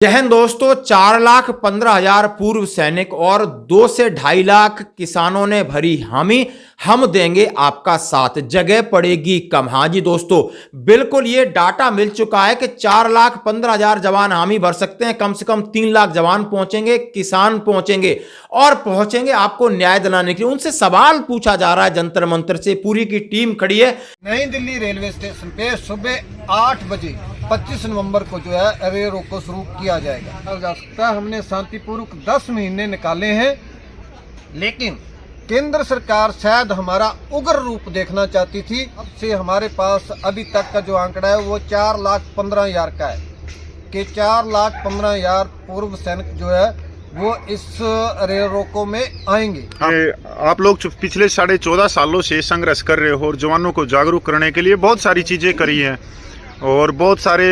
जय हिंद दोस्तों। 4,15,000 पूर्व सैनिक और 2 से 2.5 लाख किसानों ने भरी हामी, हम देंगे आपका साथ, जगह पड़ेगी कम। हाँ जी दोस्तों, बिल्कुल ये डाटा मिल चुका है कि 4,15,000 जवान हामी भर सकते हैं। कम से कम 3 लाख जवान पहुंचेंगे, किसान पहुंचेंगे और पहुंचेंगे आपको न्याय दिलाने के लिए। उनसे सवाल पूछा जा रहा है जंतर मंतर से। पूरी की टीम खड़ी है नई दिल्ली रेलवे स्टेशन पे सुबह 8 बजे 25 नवंबर को जो है रेल रोको शुरू किया जाएगा। जा सकता है हमने शांतिपूर्वक 10 महीने निकाले हैं, लेकिन केंद्र सरकार शायद हमारा उग्र रूप देखना चाहती थी। अब से हमारे पास अभी तक का जो आंकड़ा है वो 4,15,000 का है कि 4,15,000 पूर्व सैनिक जो है वो इस रेल रोको में आएंगे। आप लोग पिछले 14.5 सालों से संघर्ष कर रहे हो और जवानों को जागरूक करने के लिए बहुत सारी चीजें करी हैं और बहुत सारे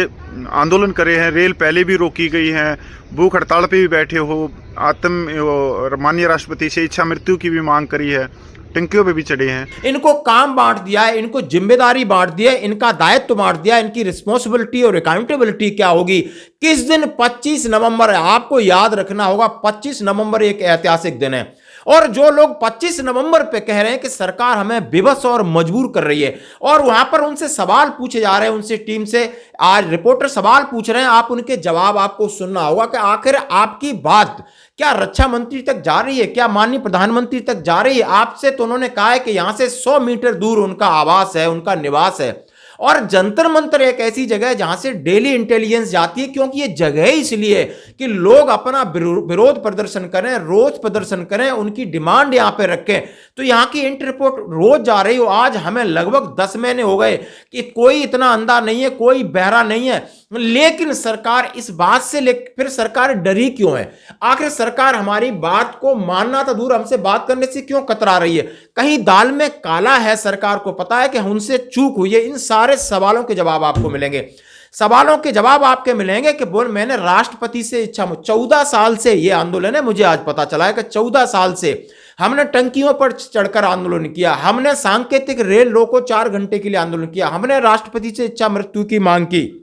आंदोलन करे हैं। रेल पहले भी रोकी गई है, भूख हड़ताल पे भी बैठे हो, माननीय राष्ट्रपति से इच्छा मृत्यु की भी मांग करी है, टंकियों पे भी चढ़े हैं। इनको काम बांट दिया है, इनको जिम्मेदारी बांट दिया है, इनका दायित्व बांट दिया है। इनकी रिस्पॉन्सिबिलिटी और अकाउंटेबिलिटी क्या होगी, किस दिन 25 नवंबर है। आपको याद रखना होगा 25 नवंबर एक ऐतिहासिक दिन है। और जो लोग 25 नवंबर पे कह रहे हैं कि सरकार हमें विवश और मजबूर कर रही है, और वहां पर उनसे सवाल पूछे जा रहे हैं, उनसे टीम से आज रिपोर्टर सवाल पूछ रहे हैं, आप उनके जवाब आपको सुनना होगा कि आखिर आपकी बात क्या रक्षा मंत्री तक जा रही है, क्या माननीय प्रधानमंत्री तक जा रही है। आपसे तो उन्होंने कहा है कि यहां से 100 मीटर दूर उनका आवास है, उनका निवास है। और जंतर मंतर एक ऐसी जगह है जहां से डेली इंटेलिजेंस जाती है, क्योंकि ये जगह इसलिए कि लोग अपना विरोध प्रदर्शन करें, रोज प्रदर्शन करें, उनकी डिमांड यहां पे रखें। तो यहां की इंटर रिपोर्ट रोज जा रही हो। आज हमें लगभग 10 महीने हो गए कि कोई इतना अंधा नहीं है, कोई बहरा नहीं है, लेकिन सरकार इस बात से फिर सरकार डरी क्यों है। आखिर सरकार हमारी बात को मानना तो दूर, हमसे बात करने से क्यों कतरा रही है। कहीं दाल में काला है, सरकार को पता है कि उनसे चूक हुई है। इन सारे सवालों के जवाब आपको मिलेंगे। सवालों के जवाब आपके मिलेंगे कि मैंने राष्ट्रपति से इच्छा, 14 साल से यह आंदोलन है। मुझे आज पता चला है कि 14 साल से हमने टंकियों पर चढ़कर आंदोलन किया, हमने सांकेतिक रेल रोको 4 घंटे के लिए आंदोलन किया, हमने राष्ट्रपति से इच्छा मृत्यु की मांग की,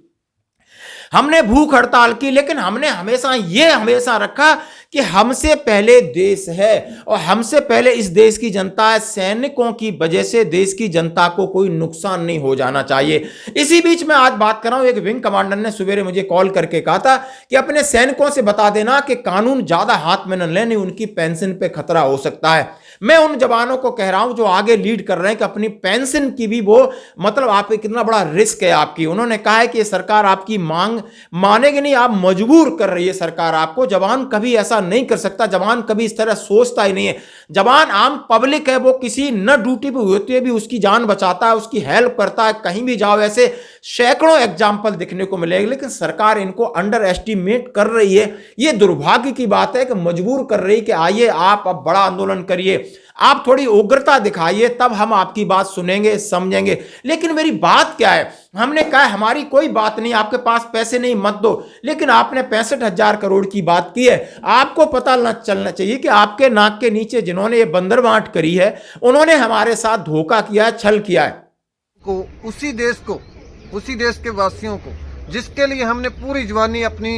हमने भूख हड़ताल की, लेकिन हमने हमेशा रखा कि हमसे पहले देश है और हमसे पहले इस देश की जनता है। सैनिकों की वजह से देश की जनता को कोई नुकसान नहीं हो जाना चाहिए। इसी बीच में आज बात कर रहा हूं, एक विंग कमांडर ने सवेरे मुझे कॉल करके कहा था कि अपने सैनिकों से बता देना कि कानून ज्यादा हाथ में न लेने, उनकी पेंशन पे खतरा हो सकता है। मैं उन जवानों को कह रहा हूं जो आगे लीड कर रहे हैं कि अपनी पेंशन की भी वो मतलब आप कितना बड़ा रिस्क है आपकी। उन्होंने कहा है कि सरकार आपकी मांग मानेगी नहीं, आप मजबूर कर रही है सरकार आपको। जवान कभी ऐसा नहीं कर सकता, जवान कभी इस तरह सोचता ही नहीं है। जवान आम पब्लिक है, वो किसी न ड्यूटी पे होते भी उसकी जान बचाता है, उसकी हेल्प करता है। कहीं भी जाओ ऐसे सैकड़ों एग्जाम्पल दिखने को मिलेगा, लेकिन सरकार इनको अंडर एस्टिमेट कर रही है। ये दुर्भाग्य की बात है कि मजबूर कर रही है कि आइए आप अब बड़ा आंदोलन करिए, आप थोड़ी उग्रता दिखाइए, तब हम आपकी बात सुनेंगे, समझेंगे। लेकिन मेरी बात क्या है, हमने कहा हमारी कोई बात नहीं, आपके पास पैसे नहीं मत दो, लेकिन आपने 65,000 करोड़ की बात की है। आपको पता न चलना चाहिए कि आपके नाक के नीचे जिन्होंने ये बंदरबांट करी है, उन्होंने हमारे साथ धोखा किया है, छल किया है। उसी देश के वासियों को, जिसके लिए हमने पूरी जवानी अपनी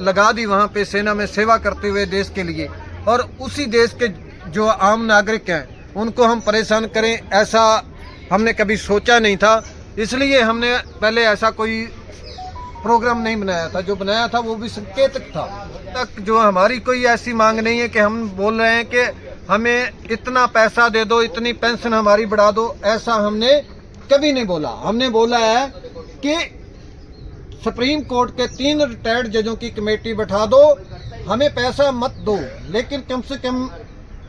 लगा दी वहां पे सेना में सेवा करते हुए देश के लिए, और उसी देश के जो आम नागरिक हैं उनको हम परेशान करें, ऐसा हमने कभी सोचा नहीं था। इसलिए हमने पहले ऐसा कोई प्रोग्राम नहीं बनाया था, जो बनाया था वो भी संकेतक था। तक जो हमारी कोई ऐसी मांग नहीं है कि हम बोल रहे हैं कि हमें इतना पैसा दे दो, इतनी पेंशन हमारी बढ़ा दो, ऐसा हमने कभी नहीं बोला। हमने बोला है कि सुप्रीम कोर्ट के 3 रिटायर्ड जजों की कमेटी बैठा दो, हमें पैसा मत दो, लेकिन कम से कम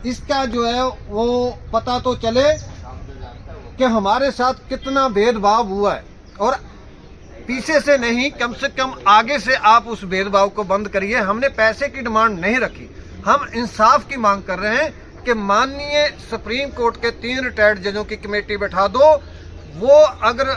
इसका जो है वो पता तो चले कि हमारे साथ कितना भेदभाव हुआ है, और पीछे से नहीं, कम से कम आगे से आप उस भेदभाव को बंद करिए। हमने पैसे की डिमांड नहीं रखी, हम इंसाफ की मांग कर रहे हैं कि माननीय सुप्रीम कोर्ट के 3 रिटायर्ड जजों की कमेटी बैठा दो। वो अगर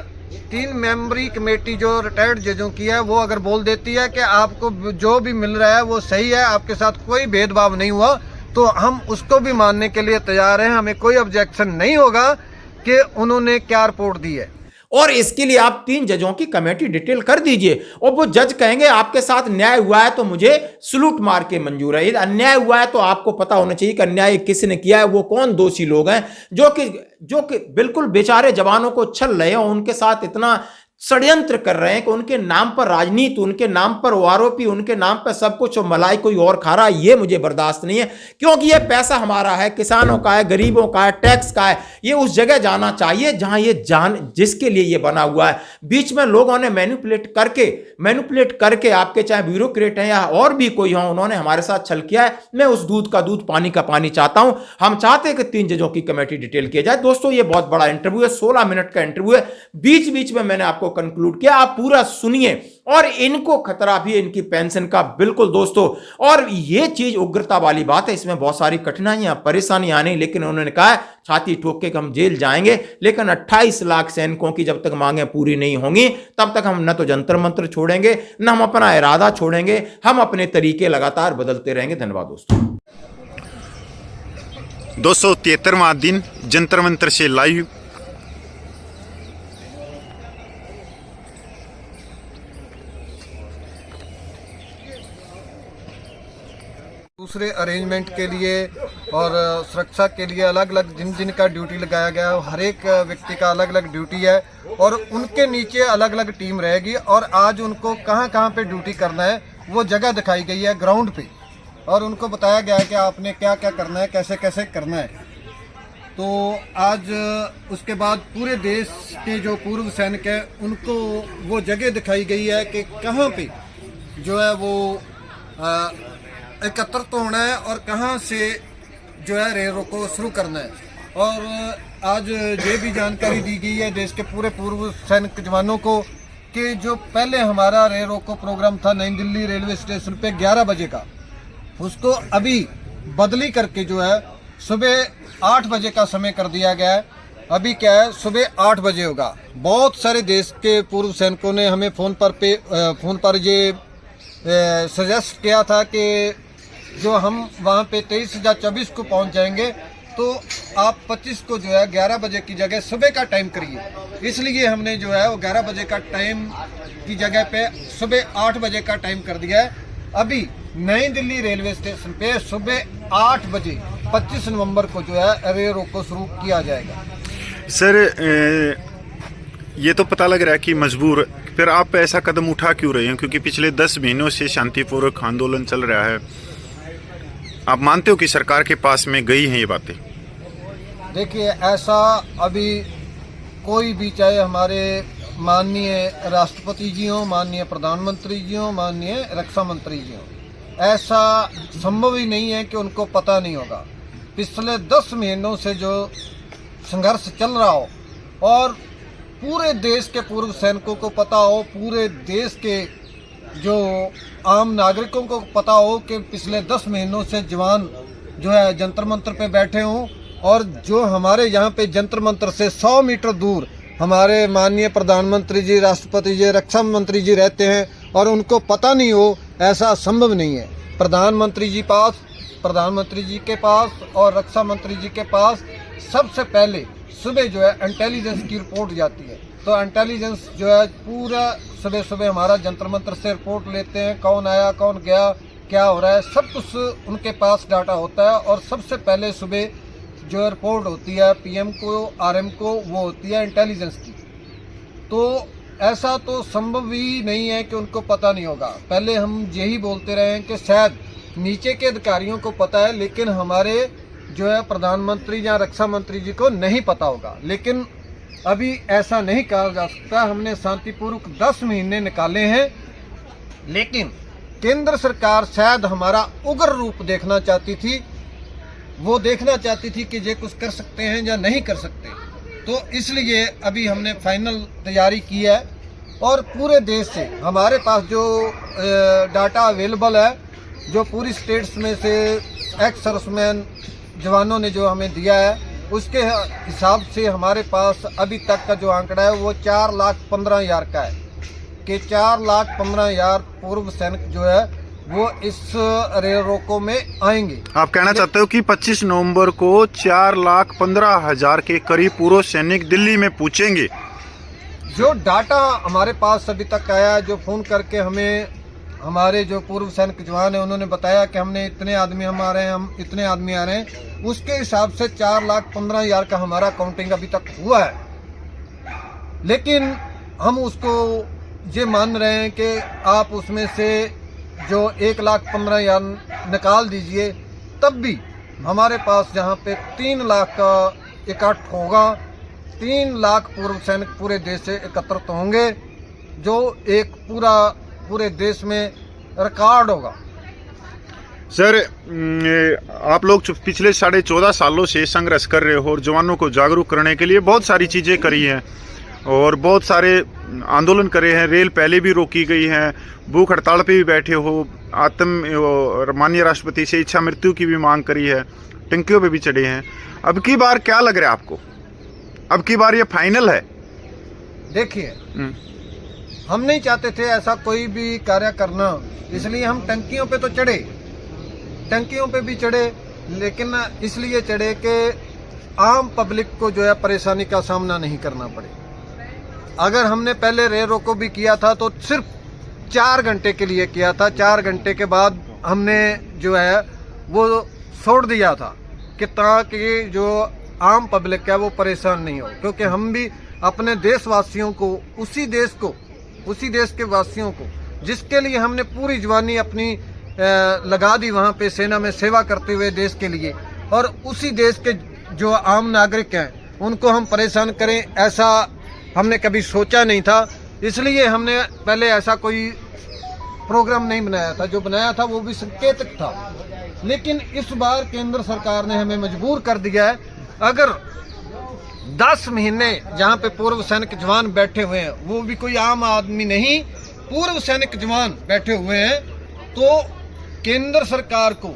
3 मेंबरी कमेटी जो रिटायर्ड जजों की है, वो अगर बोल देती है कि आपको जो भी मिल रहा है वो सही है, आपके साथ कोई भेदभाव नहीं हुआ, तो हम उसको भी मानने के लिए तैयार हैं। हमें कोई ऑब्जेक्शन नहीं होगा कि उन्होंने क्या रिपोर्ट दी है। और इसके लिए आप 3 जजों की कमेटी डिटेल कर दीजिए और वो जज कहेंगे आपके साथ न्याय हुआ है तो मुझे सलूट मार के मंजूर है, यदि अन्याय हुआ है तो आपको पता होना चाहिए कि अन्याय किसने किया है, वो कौन दोषी लोग हैं जो कि बिल्कुल बेचारे जवानों को छल रहे हैं, उनके साथ इतना षड्यंत्र कर रहे हैं कि उनके नाम पर राजनीति, उनके नाम पर आरोपी, उनके नाम पर सब कुछ और मलाई कोई और खा रहा है। ये मुझे बर्दाश्त नहीं है, क्योंकि ये पैसा हमारा है, किसानों का है, गरीबों का है, टैक्स का है। ये उस जगह जाना चाहिए जहां ये जिसके लिए ये बना हुआ है। बीच में लोगों ने मैनिपुलेट करके आपके चाहे ब्यूरोक्रेट हैं या और भी कोई हो, उन्होंने हमारे साथ छल किया है। मैं उस दूध का दूध पानी का पानी चाहता हूं। हम चाहते हैं कि 3 जजों की कमेटी डिटेल किया जाए। दोस्तों ये बहुत बड़ा इंटरव्यू है, 16 मिनट का इंटरव्यू है, बीच बीच में मैंने आपको कंक्लूड किया, आप पूरा सुनिए। और इनको खतरा भी इनकी पेंशन का बिल्कुल दोस्तों, और ये चीज उग्रता वाली बात है, इसमें बहुत सारी कठिनाइयां परेशानियां आनी, लेकिन उन्होंने कहा है छाती ठोक के हम जेल जाएंगे, लेकिन 28 लाख सैनिकों की जब तक मांगे पूरी नहीं होंगी तब तक हम न तो जंतर मंत्र छोड़ेंगे, न हम अपना इरादा छोड़ेंगे, हम अपने तरीके लगातार बदलते रहेंगे। धन्यवाद दोस्तों। 273वां दिन जंतर मंतर से लाइव। दूसरे अरेंजमेंट के लिए और सुरक्षा के लिए अलग अलग जिन जिन का ड्यूटी लगाया गया है, हर एक व्यक्ति का अलग अलग ड्यूटी है और उनके नीचे अलग अलग टीम रहेगी। और आज उनको कहां कहां पे ड्यूटी करना है वो जगह दिखाई गई है ग्राउंड पे, और उनको बताया गया है कि आपने क्या क्या करना है, कैसे कैसे करना है। तो आज उसके बाद पूरे देश के जो पूर्व सैनिक हैं उनको वो जगह दिखाई गई है कि कहाँ पे जो है वो एकत्रित तो होना है और कहाँ से जो है रेल रोको शुरू करना है। और आज ये भी जानकारी दी गई है देश के पूरे पूर्व सैनिक जवानों को कि जो पहले हमारा रेल रोको प्रोग्राम था नई दिल्ली रेलवे स्टेशन पे 11 बजे का, उसको अभी बदली करके जो है सुबह 8 बजे का समय कर दिया गया है। अभी क्या है, सुबह 8 बजे होगा। बहुत सारे देश के पूर्व सैनिकों ने हमें फ़ोन पर ये सजेस्ट किया था कि जो हम वहाँ पे 23 या 24 को पहुँच जाएंगे तो आप 25 को जो है 11 बजे की जगह सुबह का टाइम करिए। इसलिए हमने जो है वो 11 बजे का टाइम की जगह पे सुबह 8 बजे का टाइम कर दिया है। अभी नई दिल्ली रेलवे स्टेशन पे सुबह 8 बजे 25 नवंबर को जो है रेल रोको शुरू किया जाएगा। सर ये तो पता लग रहा है कि मजबूर, फिर आप ऐसा कदम उठा क्यों रहे हैं? क्योंकि पिछले 10 महीनों से शांतिपूर्वक आंदोलन चल रहा है। आप मानते हो कि सरकार के पास में गई हैं ये बातें? देखिए, ऐसा अभी कोई भी, चाहे हमारे माननीय राष्ट्रपति जी हों, माननीय प्रधानमंत्री जी हों, माननीय रक्षा मंत्री जी हों, ऐसा संभव ही नहीं है कि उनको पता नहीं होगा। पिछले 10 महीनों से जो संघर्ष चल रहा हो और पूरे देश के पूर्व सैनिकों को पता हो, पूरे देश के जो आम नागरिकों को पता हो कि पिछले 10 महीनों से जवान जो है जंतर मंतर पे बैठे हों, और जो हमारे यहाँ पे जंतर मंतर से 100 मीटर दूर हमारे माननीय प्रधानमंत्री जी, राष्ट्रपति जी, रक्षा मंत्री जी रहते हैं और उनको पता नहीं हो, ऐसा संभव नहीं है। प्रधानमंत्री जी के पास और रक्षा मंत्री जी के पास सबसे पहले सुबह जो है इंटेलिजेंस की रिपोर्ट जाती है। तो इंटेलिजेंस जो है पूरा सुबह सुबह हमारा जंतर मंतर से रिपोर्ट लेते हैं, कौन आया, कौन गया, क्या हो रहा है, सब कुछ उनके पास डाटा होता है। और सबसे पहले सुबह जो रिपोर्ट होती है पीएम को, आरएम को, वो होती है इंटेलिजेंस की। तो ऐसा तो संभव ही नहीं है कि उनको पता नहीं होगा। पहले हम यही बोलते रहे हैं कि शायद नीचे के अधिकारियों को पता है, लेकिन हमारे जो है प्रधानमंत्री या रक्षा मंत्री जी को नहीं पता होगा। लेकिन अभी ऐसा नहीं कहा जा सकता। हमने शांतिपूर्वक 10 महीने निकाले हैं, लेकिन केंद्र सरकार शायद हमारा उग्र रूप देखना चाहती थी। वो देखना चाहती थी कि ये कुछ कर सकते हैं या नहीं कर सकते। तो इसलिए अभी हमने फाइनल तैयारी की है और पूरे देश से हमारे पास जो डाटा अवेलेबल है, जो पूरी स्टेट्स में से एक्स सर्विसमैन जवानों ने जो हमें दिया है, उसके हिसाब से हमारे पास अभी तक का जो आंकड़ा है वो 4,15,000 का है कि 4,15,000 पूर्व सैनिक जो है वो इस रेल रोको में आएंगे। आप कहना चाहते हो कि 25 नवंबर को 4,15,000 के करीब पूर्व सैनिक दिल्ली में पूछेंगे? जो डाटा हमारे पास अभी तक आया, जो फ़ोन करके हमें हमारे जो पूर्व सैनिक जवान हैं उन्होंने बताया कि हमने इतने आदमी हमारे हैं, हम इतने आदमी आ रहे हैं, उसके हिसाब से 4,15,000 का हमारा काउंटिंग अभी तक हुआ है। लेकिन हम उसको ये मान रहे हैं कि आप उसमें से जो 1,15,000 निकाल दीजिए, तब भी हमारे पास जहाँ पे 3 लाख का इकट्ठ होगा, 3 लाख पूर्व सैनिक पूरे देश से एकत्रित होंगे, जो एक पूरे देश में रिकॉर्ड होगा। सर, आप लोग पिछले 14.5 सालों से संघर्ष कर रहे हो और जवानों को जागरूक करने के लिए बहुत सारी चीज़ें करी हैं और बहुत सारे आंदोलन करे हैं। रेल पहले भी रोकी गई है, भूख हड़ताल पे भी बैठे हो, माननीय राष्ट्रपति से इच्छा मृत्यु की भी मांग करी है, टंकियों पे भी चढ़े हैं। अब की बार क्या लग रहा है आपको? अब की बार ये फाइनल है? देखिए, हम नहीं चाहते थे ऐसा कोई भी कार्य करना, इसलिए हम टंकियों पे तो चढ़े, टंकियों पे भी चढ़े, लेकिन इसलिए चढ़े कि आम पब्लिक को जो है परेशानी का सामना नहीं करना पड़े। अगर हमने पहले रेल रोको भी किया था तो सिर्फ 4 घंटे के लिए किया था, 4 घंटे के बाद हमने जो है वो छोड़ दिया था कि ताकि जो आम पब्लिक है वो परेशान नहीं हो, क्योंकि हम भी अपने देशवासियों को, उसी देश के वासियों को जिसके लिए हमने पूरी जवानी अपनी लगा दी वहाँ पे सेना में सेवा करते हुए देश के लिए, और उसी देश के जो आम नागरिक हैं उनको हम परेशान करें, ऐसा हमने कभी सोचा नहीं था। इसलिए हमने पहले ऐसा कोई प्रोग्राम नहीं बनाया था, जो बनाया था वो भी संकेतक था। लेकिन इस बार केंद्र सरकार ने हमें मजबूर कर दिया है। अगर 10 महीने जहाँ पे पूर्व सैनिक जवान बैठे हुए हैं, वो भी कोई आम आदमी नहीं, पूर्व सैनिक जवान बैठे हुए हैं, तो केंद्र सरकार को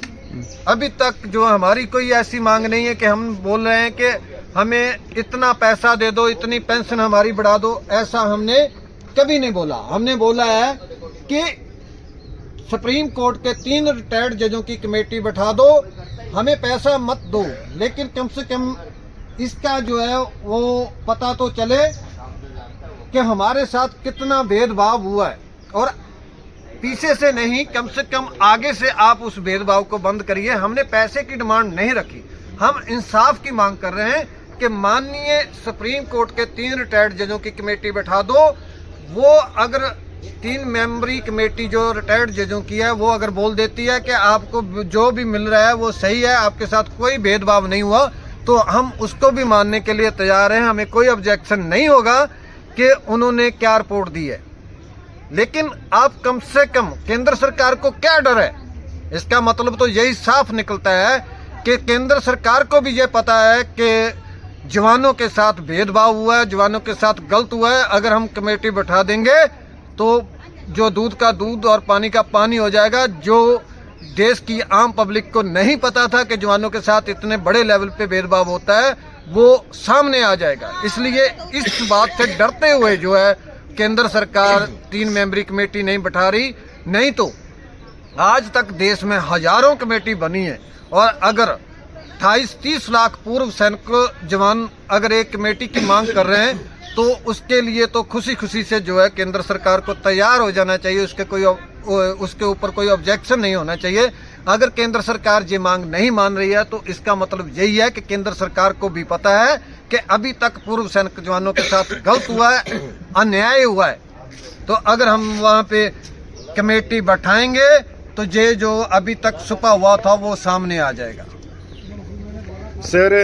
अभी तक जो हमारी कोई ऐसी मांग नहीं है कि हम बोल रहे हैं कि हमें इतना पैसा दे दो, इतनी पेंशन हमारी बढ़ा दो, ऐसा हमने कभी नहीं बोला। हमने बोला है कि सुप्रीम कोर्ट के 3 रिटायर्ड जजों की कमेटी बैठा दो, हमें पैसा मत दो, लेकिन कम से कम इसका जो है वो पता तो चले कि हमारे साथ कितना भेदभाव हुआ है, और पीछे से नहीं, कम से कम आगे से आप उस भेदभाव को बंद करिए। हमने पैसे की डिमांड नहीं रखी, हम इंसाफ की मांग कर रहे हैं कि माननीय सुप्रीम कोर्ट के 3 रिटायर्ड जजों की कमेटी बैठा दो। वो अगर 3 मेंबरी कमेटी जो रिटायर्ड जजों की है, वो अगर बोल देती है कि आपको जो भी मिल रहा है वो सही है, आपके साथ कोई भेदभाव नहीं हुआ, तो हम उसको भी मानने के लिए तैयार हैं। हमें कोई ऑब्जेक्शन नहीं होगा कि उन्होंने क्या रिपोर्ट दी है। लेकिन आप कम से कम, केंद्र सरकार को क्या डर है? इसका मतलब तो यही साफ निकलता है कि केंद्र सरकार को भी ये पता है कि जवानों के साथ भेदभाव हुआ है, जवानों के साथ गलत हुआ है। अगर हम कमेटी बैठा देंगे तो जो दूध का दूध और पानी का पानी हो जाएगा। जो देश की आम पब्लिक को नहीं पता था कि जवानों के साथ इतने बड़े लेवल पे भेदभाव होता है, वो सामने आ जाएगा। इसलिए इस बात से डरते हुए जो है केंद्र सरकार 3 मेंबरी कमेटी नहीं बैठा रही, नहीं तो आज तक देश में हजारों कमेटी बनी है, और अगर 28-30 लाख पूर्व सैनिक जवान अगर एक कमेटी की मांग कर रहे हैं, तो उसके लिए तो खुशी खुशी से जो है केंद्र सरकार को तैयार हो जाना चाहिए। उसके ऊपर कोई ऑब्जेक्शन नहीं होना चाहिए। अगर केंद्र सरकार ये मांग नहीं मान रही है तो इसका मतलब यही है कि केंद्र सरकार को भी पता है कि अभी तक पूर्व सैनिक जवानों के साथ गलत हुआ है, अन्याय हुआ है। तो अगर हम वहाँ पे कमेटी बैठाएंगे तो ये जो अभी तक छुपा हुआ था वो सामने आ जाएगा। सर,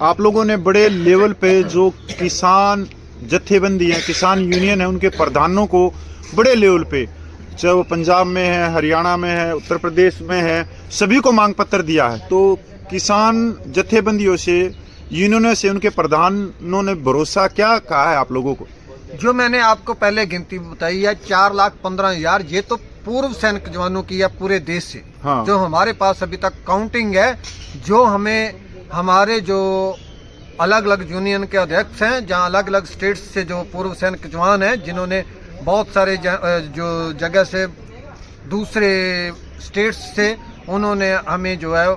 आप लोगों ने बड़े लेवल पे जो किसान जत्थेबंदी है, किसान यूनियन है, उनके प्रधानों को बड़े लेवल पे, चाहे वो पंजाब में है, हरियाणा में है, उत्तर प्रदेश में है, सभी को मांग पत्र दिया है। तो किसान जत्थेबंदियों से, यूनियनों से उनके प्रधानों ने भरोसा क्या कहा है आप लोगों को? जो मैंने आपको पहले गिनती बताई है 4,15,000, ये तो पूर्व सैनिक जवानों की है पूरे देश से। हाँ। जो हमारे पास अभी तक काउंटिंग है, जो हमें हमारे जो अलग अलग यूनियन के अध्यक्ष हैं, जहाँ अलग अलग स्टेट्स से जो पूर्व सैनिक जवान हैं, जिन्होंने बहुत सारे जो जगह से दूसरे स्टेट्स से उन्होंने हमें जो है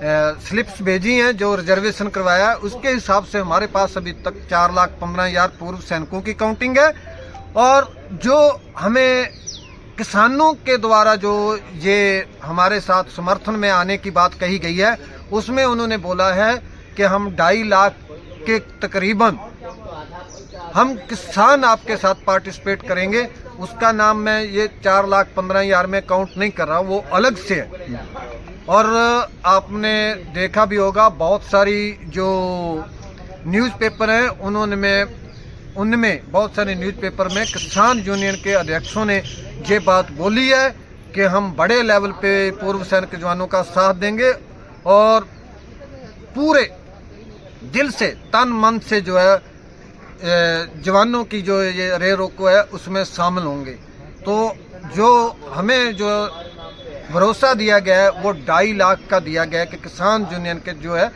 स्लिप्स भेजी हैं जो रिजर्वेशन करवाया है, उसके हिसाब से हमारे पास अभी तक 4,15,000 पूर्व सैनिकों की काउंटिंग है। और जो हमें किसानों के द्वारा जो ये हमारे साथ समर्थन में आने की बात कही गई है, उसमें उन्होंने बोला है कि हम 2.5 लाख के तकरीबन हम किसान आपके साथ पार्टिसिपेट करेंगे। उसका नाम मैं ये 4,15,000 में काउंट नहीं कर रहा हूँ, वो अलग से है। और आपने देखा भी होगा बहुत सारी जो न्यूज़पेपर हैं उनमें बहुत सारे न्यूज़पेपर में किसान यूनियन के अध्यक्षों ने ये बात बोली है कि हम बड़े लेवल पे पूर्व सैनिक जवानों का साथ देंगे और पूरे दिल से तन मन से जो है जवानों की जो ये रे रोको है उसमें शामिल होंगे। तो जो हमें जो भरोसा दिया गया है वो 2.5 लाख का दिया गया है कि किसान यूनियन के जो है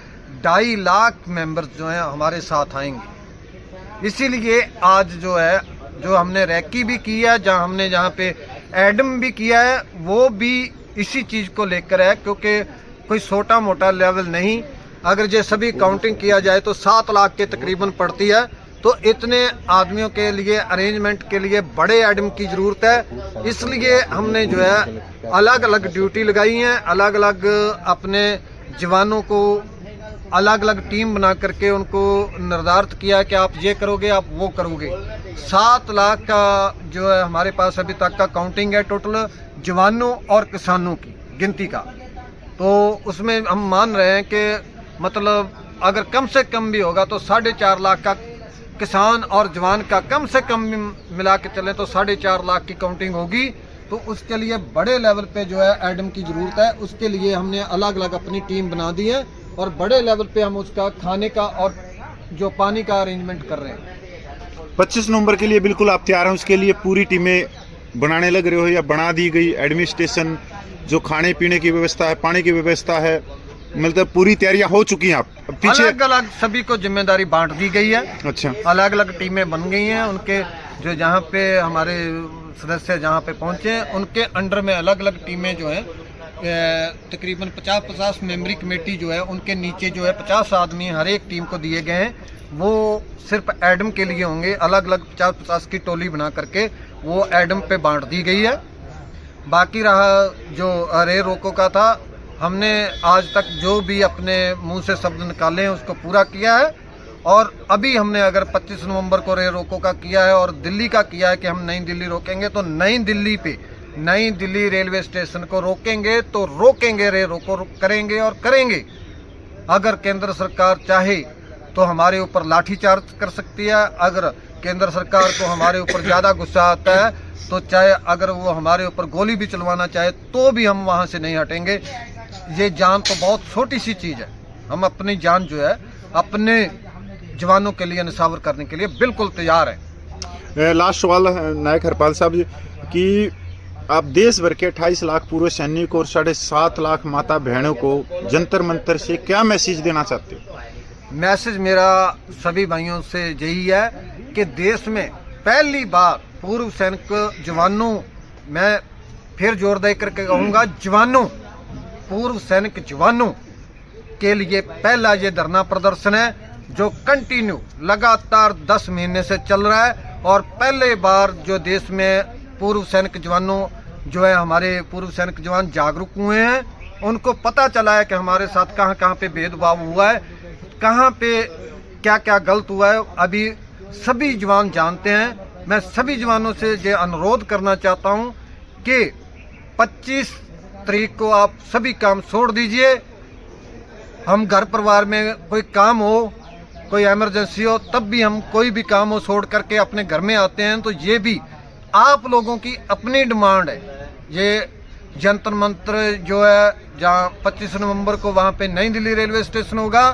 2.5 लाख मेंबर्स जो हैं हमारे साथ आएंगे। इसीलिए आज जो है जो हमने रैकी भी की है, जहाँ पे एडम भी किया है, वो भी इसी चीज़ को लेकर है, क्योंकि कोई छोटा मोटा लेवल नहीं। अगर ये सभी काउंटिंग किया जाए तो 7 लाख के तकरीबन पड़ती है। तो इतने आदमियों के लिए अरेंजमेंट के लिए बड़े एडम की ज़रूरत है। इसलिए हमने जो है अलग अलग ड्यूटी लगाई हैं, अलग अलग अपने जवानों को अलग अलग टीम बना करके उनको निर्धारित किया है कि आप ये करोगे, आप वो करोगे। 7 लाख का जो है हमारे पास अभी तक का काउंटिंग है टोटल जवानों और किसानों की गिनती का। तो उसमें हम मान रहे हैं कि मतलब अगर कम से कम भी होगा तो 4.5 लाख का किसान और जवान का कम से कम मिला के चलें तो 4.5 लाख की काउंटिंग होगी। तो उसके लिए बड़े लेवल पे जो है एडम की ज़रूरत है। उसके लिए हमने अलग अलग अपनी टीम बना दी है और बड़े लेवल पे हम उसका खाने का और जो पानी का अरेंजमेंट कर रहे हैं। 25 नवंबर के लिए बिल्कुल आप तैयार हैं? उसके लिए पूरी टीमें बनाने लग रहे हो या बना दी गई? एडमिनिस्ट्रेशन जो खाने पीने की व्यवस्था है, पानी की व्यवस्था है, मतलब पूरी तैयारियां हो चुकी हैं? आप पीछे अलग अलग सभी को जिम्मेदारी बांट दी गई है। अच्छा, अलग अलग टीमें बन गई हैं। उनके जो जहाँ पे हमारे सदस्य जहाँ पे पहुँचे उनके अंडर में अलग अलग टीमें जो हैं तकरीबन 50-50 मेंबरी कमेटी जो है उनके नीचे जो है 50 आदमी हर एक टीम को दिए गए हैं। वो सिर्फ एडम के लिए होंगे। अलग अलग 50-50 की टोली बना करके वो एडम पे बांट दी गई है। बाकी रहा जो रे रोको का था, हमने आज तक जो भी अपने मुंह से शब्द निकाले हैं उसको पूरा किया है। और अभी हमने अगर 25 नवंबर को रे रोको का किया है और दिल्ली का किया है कि हम नई दिल्ली रोकेंगे, तो नई दिल्ली पे नई दिल्ली रेलवे स्टेशन को रोकेंगे तो रोकेंगे, रे रोको करेंगे और करेंगे। अगर केंद्र सरकार चाहे तो हमारे ऊपर लाठीचार्ज कर सकती है। अगर केंद्र सरकार को हमारे ऊपर ज़्यादा गुस्सा आता है तो चाहे अगर वो हमारे ऊपर गोली भी चलवाना चाहे तो भी हम वहाँ से नहीं हटेंगे। ये जान तो बहुत छोटी सी चीज़ है। हम अपनी जान जो है अपने जवानों के लिए निछावर करने के लिए बिल्कुल तैयार है। लास्ट सवाल नायक हरपाल साहब जी कि आप देश भर के 28 लाख पूर्व सैनिक और 7.5 लाख माता बहनों को जंतर मंतर से क्या मैसेज देना चाहते हो? मैसेज मेरा सभी भाइयों से यही है कि देश में पहली बार पूर्व सैनिक जवानों, मैं फिर जोर दे करके कहूँगा जवानों, पूर्व सैनिक जवानों के लिए पहला ये धरना प्रदर्शन है जो कंटिन्यू लगातार 10 महीने से चल रहा है। और पहले बार जो देश में पूर्व सैनिक जवानों जो है हमारे पूर्व सैनिक जवान जागरूक हुए हैं। उनको पता चला है कि हमारे साथ कहाँ कहाँ पे भेदभाव हुआ है, कहाँ पे क्या क्या गलत हुआ है। अभी सभी जवान जानते हैं। मैं सभी जवानों से ये अनुरोध करना चाहता हूँ कि 25 तारीख को आप सभी काम छोड़ दीजिए। हम घर परिवार में कोई काम हो, कोई इमरजेंसी हो, तब भी हम कोई भी काम हो छोड़ करके अपने घर में आते हैं। तो ये भी आप लोगों की अपनी डिमांड है। ये जंतर मंतर जो है जहाँ 25 नवंबर को वहाँ पे नई दिल्ली रेलवे स्टेशन होगा,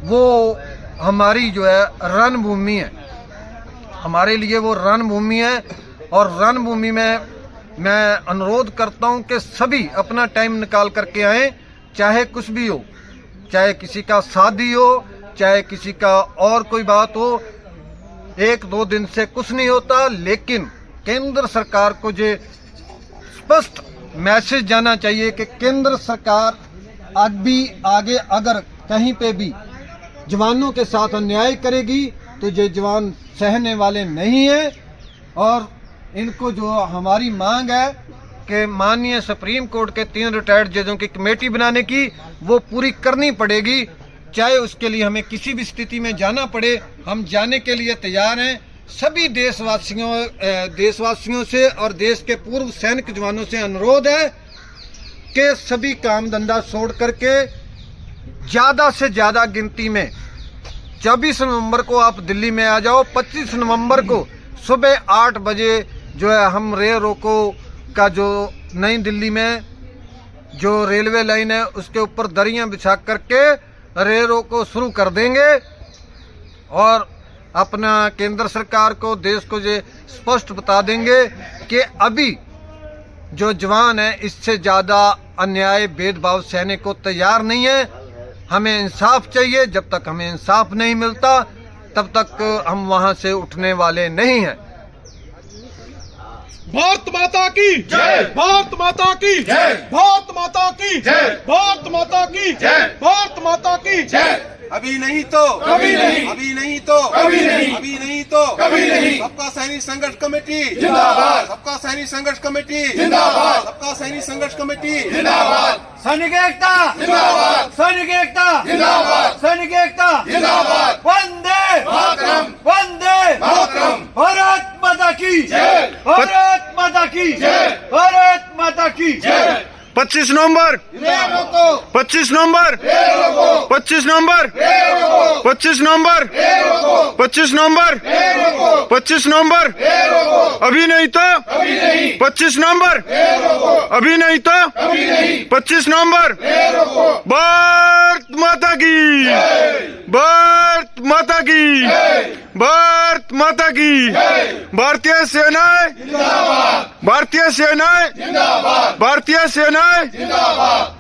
वो हमारी जो है रणभूमि है। हमारे लिए वो रणभूमि है। और रणभूमि में मैं अनुरोध करता हूँ कि सभी अपना टाइम निकाल करके आएँ, चाहे कुछ भी हो, चाहे किसी का शादी हो, चाहे किसी का और कोई बात हो। 1-2 दिन से कुछ नहीं होता, लेकिन केंद्र सरकार को ये स्पष्ट मैसेज जाना चाहिए कि केंद्र सरकार अभी आगे अगर कहीं पे भी जवानों के साथ अन्याय करेगी तो ये जवान सहने वाले नहीं है। और इनको जो हमारी मांग है कि माननीय सुप्रीम कोर्ट के 3 रिटायर्ड जजों की कमेटी बनाने की, वो पूरी करनी पड़ेगी, चाहे उसके लिए हमें किसी भी स्थिति में जाना पड़े, हम जाने के लिए तैयार हैं। सभी देशवासियों से और देश के पूर्व सैनिक जवानों से अनुरोध है कि सभी काम धंधा छोड़ करके ज़्यादा से ज़्यादा गिनती में 24 नवंबर को आप दिल्ली में आ जाओ। 25 नवंबर को सुबह 8 बजे जो है हम रेल रोको का जो नई दिल्ली में जो रेलवे लाइन है उसके ऊपर दरियां बिछा करके रेल रोको शुरू कर देंगे और अपना केंद्र सरकार को, देश को ये स्पष्ट बता देंगे कि अभी जो जवान है इससे ज़्यादा अन्याय भेदभाव सहने को तैयार नहीं है। हमें इंसाफ चाहिए, जब तक हमें इंसाफ नहीं मिलता तब तक हम वहां से उठने वाले नहीं हैं। भारत माता की जय, भारत माता की जय, भारत माता की जय, भारत माता की जय, भारत माता की जय। अभी नहीं तो कभी नहीं, अभी नहीं तो कभी नहीं, अभी नहीं तो कभी नहीं। सबका सैनिक संघर्ष कमेटी जिंदाबाद, सबका सैनिक संघर्ष कमेटी जिंदाबाद, सबका सैनिक संघर्ष कमेटी जिंदाबाद। सैनिक एकता जिंदाबाद, सैनिक एकता जिंदाबाद, सैनिक एकता जिंदाबाद। वंदे मातरम, वंदे मातरम। भारत माता की जय, भारत माता की जय, भारत माता की जय। 25 नवंबर, 25 नवंबर, 25 नवंबर, 25 नवंबर, 25 नवंबर, 25 नवंबर, अभी नहीं तो 25 नवंबर, अभी नहीं तो 25 नवंबर। भारत माता की, भारत माता की, भारत माता की। भारतीय सेनाएं, भारतीय सेनाएं, भारतीय सेनाएं जिंदाबाद।